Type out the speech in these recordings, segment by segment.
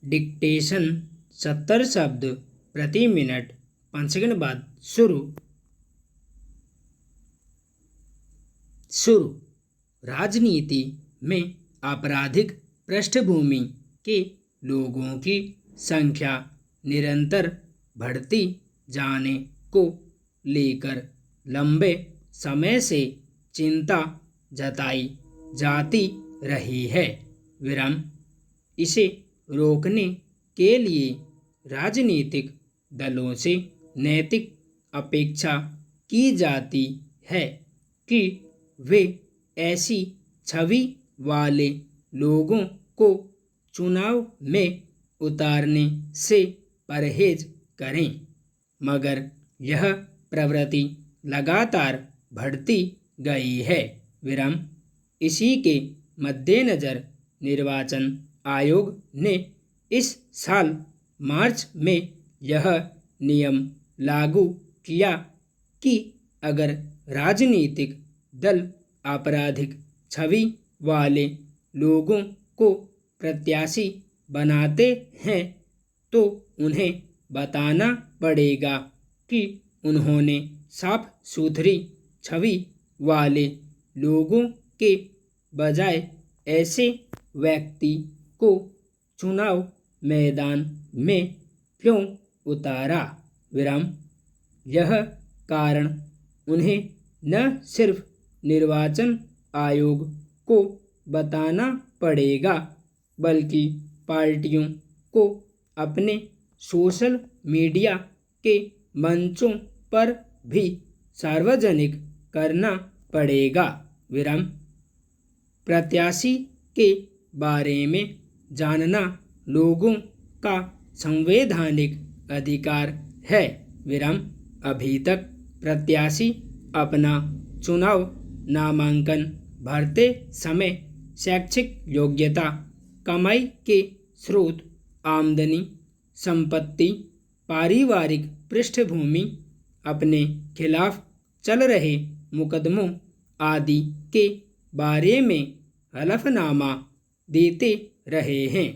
Dictation 70 शब्द प्रति minute 5 second बाद शुरू। राजनीति में आपराधिक पृष्ठभूमि के लोगों की संख्या निरंतर बढ़ती जाने को लेकर लंबे समय से चिंता जताई जाती रही है। इसे रोकने के लिए राजनीतिक दलों से नैतिक अपेक्षा की जाती है कि वे ऐसी छवि वाले लोगों को चुनाव में उतारने से परहेज करें, मगर यह प्रवृत्ति लगातार बढ़ती गई है। इसी के मद्देनज़र निर्वाचन आयोग ने इस साल मार्च में यह नियम लागू किया कि अगर राजनीतिक दल आपराधिक छवि वाले लोगों को प्रत्याशी बनाते हैं तो उन्हें बताना पड़ेगा कि उन्होंने साफ सुथरी छवि वाले लोगों के बजाय ऐसे व्यक्ति को चुनाव मैदान में क्यों उतारा। यह कारण उन्हें न सिर्फ निर्वाचन आयोग को बताना पड़ेगा बल्कि पार्टियों को अपने सोशल मीडिया के मंचों पर भी सार्वजनिक करना पड़ेगा। प्रत्याशी के बारे में जानना लोगों का संवैधानिक अधिकार है। अभी तक प्रत्याशी अपना चुनाव नामांकन भरते समय शैक्षिक योग्यता, कमाई के स्रोत, आमदनी, संपत्ति, पारिवारिक पृष्ठभूमि, अपने खिलाफ चल रहे मुकदमों आदि के बारे में हलफनामा देते रहे हैं,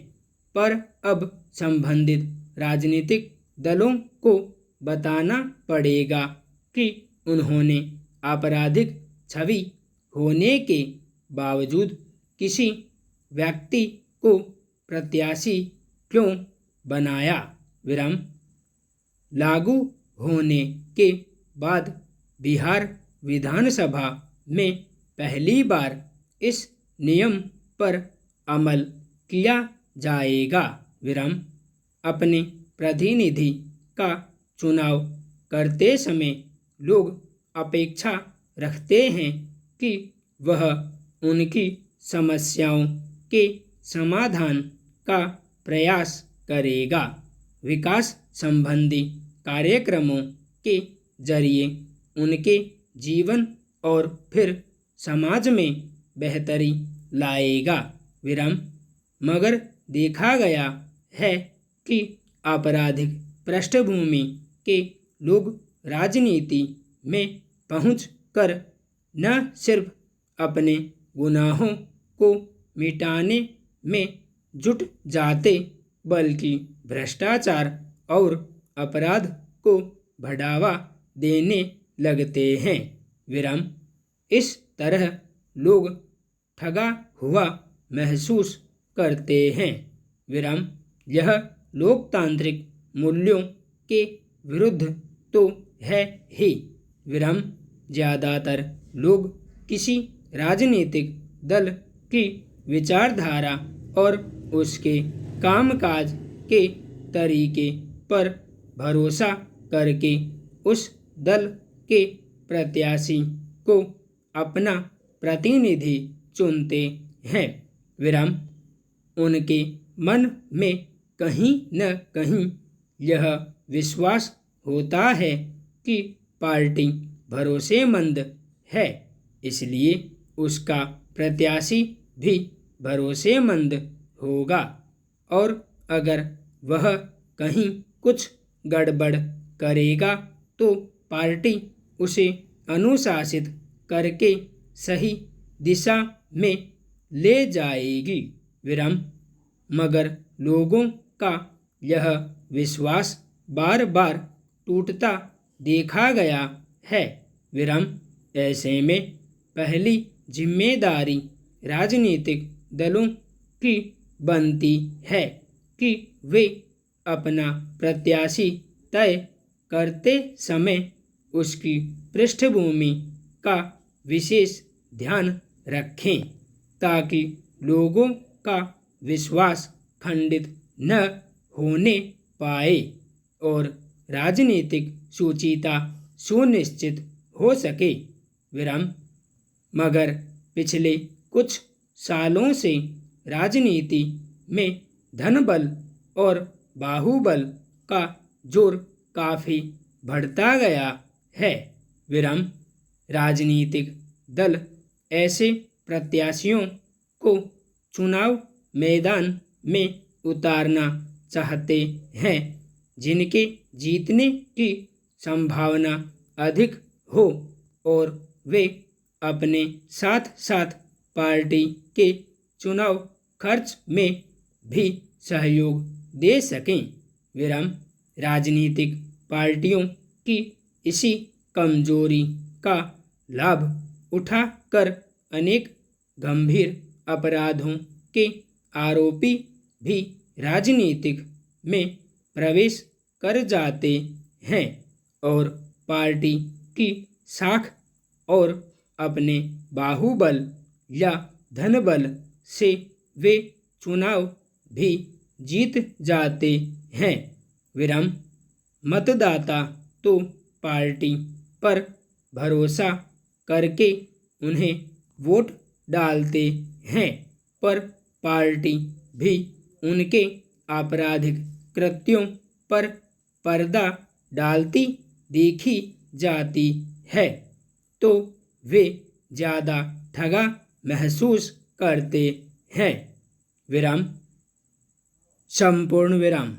पर अब संबंधित राजनीतिक दलों को बताना पड़ेगा कि उन्होंने आपराधिक छवि होने के बावजूद किसी व्यक्ति को प्रत्याशी क्यों बनाया। लागू होने के बाद बिहार विधानसभा में पहली बार इस नियम पर अमल किया जाएगा। अपने प्रतिनिधि का चुनाव करते समय लोग अपेक्षा रखते हैं कि वह उनकी समस्याओं के समाधान का प्रयास करेगा। विकास संबंधी कार्यक्रमों के जरिए उनके जीवन और फिर समाज में बेहतरी लाएगा। मगर देखा गया है कि आपराधिक पृष्ठभूमि के लोग राजनीति में पहुँच कर न सिर्फ अपने गुनाहों को मिटाने में जुट जाते बल्कि भ्रष्टाचार और अपराध को बढ़ावा देने लगते हैं। इस तरह लोग ठगा हुआ महसूस करते हैं। यह लोकतांत्रिक मूल्यों के विरुद्ध तो है ही। ज़्यादातर लोग किसी राजनीतिक दल की विचारधारा और उसके कामकाज के तरीके पर भरोसा करके उस दल के प्रत्याशी को अपना प्रतिनिधि चुनते हैं। उनके मन में कहीं न कहीं यह विश्वास होता है कि पार्टी भरोसेमंद है, इसलिए उसका प्रत्याशी भी भरोसेमंद होगा, और अगर वह कहीं कुछ गड़बड़ करेगा तो पार्टी उसे अनुशासित करके सही दिशा में ले जाएगी। मगर लोगों का यह विश्वास बार बार टूटता देखा गया है। विराम। ऐसे में पहली जिम्मेदारी राजनीतिक दलों की बनती है कि वे अपना प्रत्याशी तय करते समय उसकी पृष्ठभूमि का विशेष ध्यान रखें ताकि लोगों का विश्वास खंडित न होने पाए और राजनीतिक शुचिता सुनिश्चित हो सके। विराम। मगर पिछले कुछ सालों से राजनीति में धनबल और बाहुबल का जोर काफी बढ़ता गया है। विराम। राजनीतिक दल ऐसे प्रत्याशियों को चुनाव मैदान में उतारना चाहते हैं जिनके जीतने की संभावना अधिक हो और वे अपने साथ साथ पार्टी के चुनाव खर्च में भी सहयोग दे सकें। विराम। राजनीतिक पार्टियों की इसी कमजोरी का लाभ उठाकर अनेक गंभीर अपराधों के आरोपी भी राजनीतिक में प्रवेश कर जाते हैं और पार्टी की साख और अपने बाहुबल या धनबल से वे चुनाव भी जीत जाते हैं। विराम। मतदाता तो पार्टी पर भरोसा करके उन्हें वोट डालते हैं पर पार्टी भी उनके आपराधिक कृत्यों पर पर्दा डालती देखी जाती है तो वे ज़्यादा ठगा महसूस करते हैं। विराम। संपूर्ण विराम।